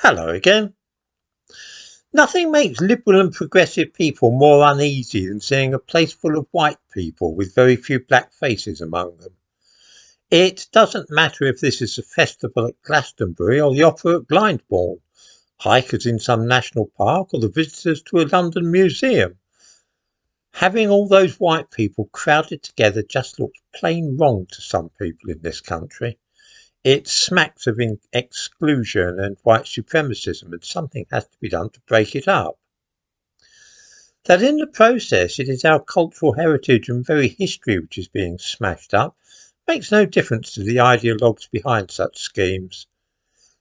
Hello again. Nothing makes liberal and progressive people more uneasy than seeing a place full of white people with very few black faces among them. It doesn't matter if this is a festival at Glastonbury or the opera at Glyndebourne, hikers in some national park or the visitors to a London museum. Having all those white people crowded together just looks plain wrong to some people in this country. It smacks of exclusion and white supremacism, and something has to be done to break it up. That in the process it is our cultural heritage and very history which is being smashed up makes no difference to the ideologues behind such schemes.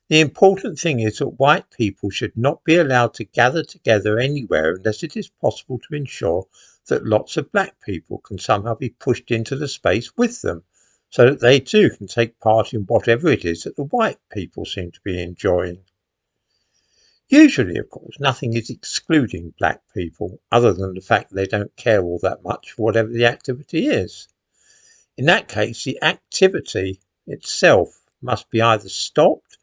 The important thing is that white people should not be allowed to gather together anywhere unless it is possible to ensure that lots of black people can somehow be pushed into the space with them, so that they too can take part in whatever it is that the white people seem to be enjoying. Usually, of course, nothing is excluding black people, other than the fact they don't care all that much for whatever the activity is. In that case, the activity itself must be either stopped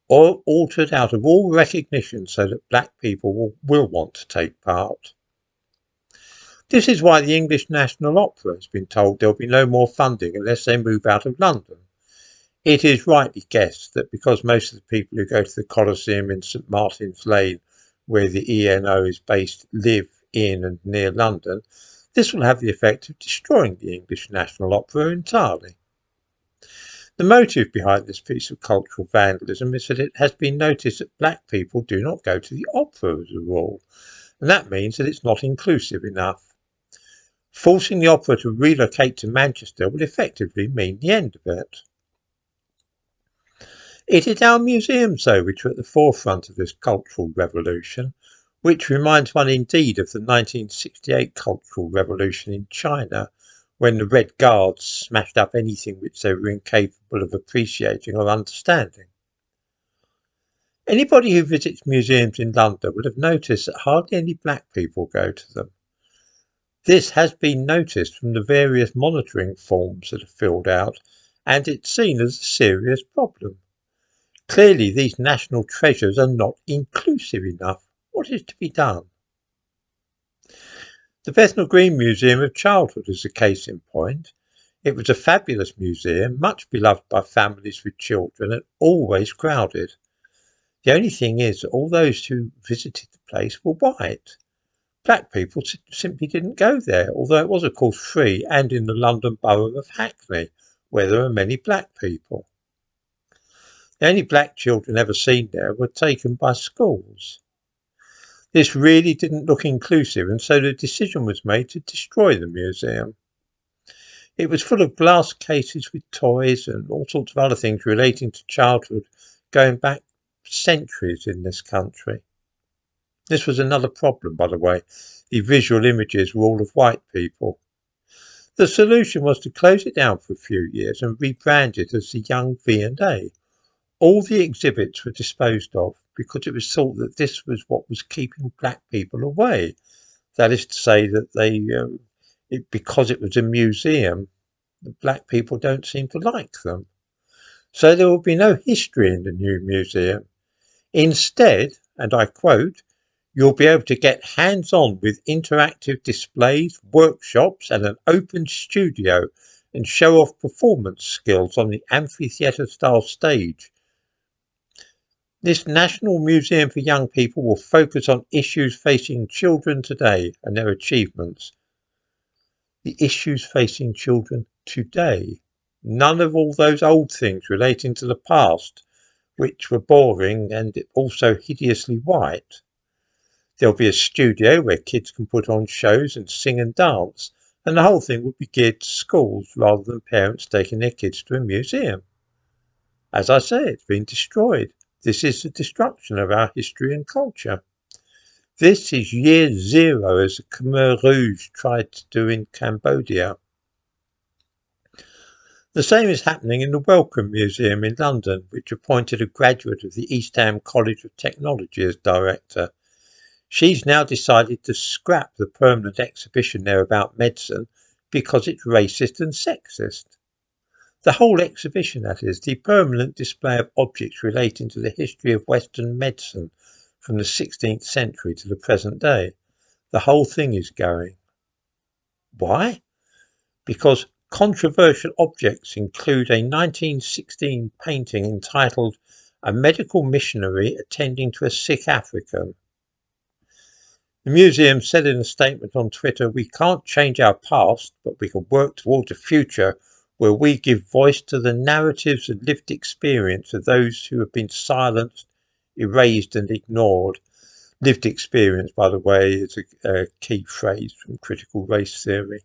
or altered out of all recognition so that black people will want to take part. This is why the English National Opera has been told there will be no more funding unless they move out of London. It is rightly guessed that because most of the people who go to the Coliseum in St Martin's Lane, where the ENO is based, live in and near London, this will have the effect of destroying the English National Opera entirely. The motive behind this piece of cultural vandalism is that it has been noticed that black people do not go to the opera as a rule, and that means that it's not inclusive enough. Forcing the opera to relocate to Manchester will effectively mean the end of it. It is our museums, though, which are at the forefront of this cultural revolution, which reminds one indeed of the 1968 Cultural Revolution in China, when the Red Guards smashed up anything which they were incapable of appreciating or understanding. Anybody who visits museums in London will have noticed that hardly any black people go to them. This has been noticed from the various monitoring forms that are filled out, and it's seen as a serious problem. Clearly, these national treasures are not inclusive enough. What is to be done? The Bethnal Green Museum of Childhood is a case in point. It was a fabulous museum, much beloved by families with children and always crowded. The only thing is that all those who visited the place were white. Black people simply didn't go there, although it was of course free and in the London borough of Hackney, where there are many black people. The only black children ever seen there were taken by schools. This really didn't look inclusive, and so the decision was made to destroy the museum. It was full of glass cases with toys and all sorts of other things relating to childhood going back centuries in this country. This was another problem, by the way. The visual images were all of white people. The solution was to close it down for a few years and rebrand it as the Young V&A. All the exhibits were disposed of because it was thought that this was what was keeping black people away. That is to say that because it was a museum, the black people don't seem to like them. So there will be no history in the new museum. Instead, and I quote, "You'll be able to get hands-on with interactive displays, workshops and an open studio and show off performance skills on the amphitheatre-style stage. This National Museum for Young People will focus on issues facing children today and their achievements." The issues facing children today. None of all those old things relating to the past, which were boring and also hideously white. There'll be a studio where kids can put on shows and sing and dance, and the whole thing will be geared to schools rather than parents taking their kids to a museum. As I say, it's been destroyed. This is the destruction of our history and culture. This is year zero, as the Khmer Rouge tried to do in Cambodia. The same is happening in the Wellcome Museum in London, which appointed a graduate of the East Ham College of Technology as director. She's now decided to scrap the permanent exhibition there about medicine because it's racist and sexist. The whole exhibition, that is, the permanent display of objects relating to the history of Western medicine from the 16th century to the present day. The whole thing is going. Why? Because controversial objects include a 1916 painting entitled "A Medical Missionary Attending to a Sick African." The museum said in a statement on Twitter, "We can't change our past, but we can work towards a future where we give voice to the narratives and lived experience of those who have been silenced, erased and ignored." Lived experience, by the way, is a key phrase from critical race theory.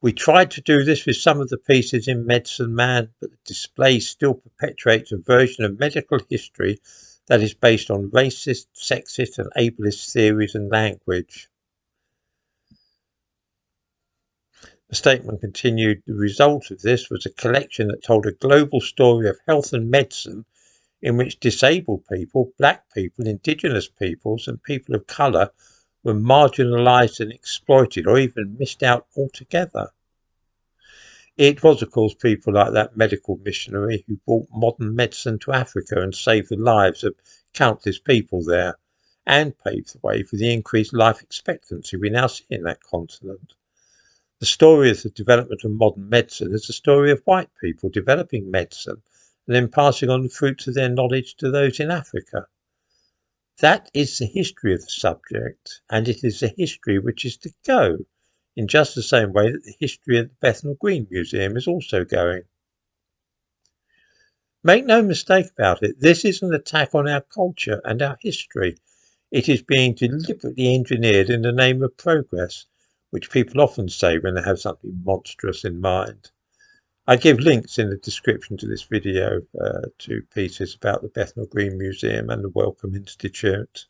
We tried to do this with some of the pieces in Medicine Man, but the display still perpetuates a version of medical history that is based on racist, sexist and ableist theories and language. The statement continued, "The result of this was a collection that told a global story of health and medicine in which disabled people, black people, indigenous peoples and people of colour were marginalised and exploited or even missed out altogether." It was, of course, people like that medical missionary who brought modern medicine to Africa and saved the lives of countless people there, and paved the way for the increased life expectancy we now see in that continent. The story of the development of modern medicine is the story of white people developing medicine and then passing on the fruits of their knowledge to those in Africa. That is the history of the subject, and it is the history which is to go, in just the same way that the history of the Bethnal Green Museum is also going. Make no mistake about it, this is an attack on our culture and our history. It is being deliberately engineered in the name of progress, which people often say when they have something monstrous in mind. I give links in the description to this video to pieces about the Bethnal Green Museum and the Wellcome Institute.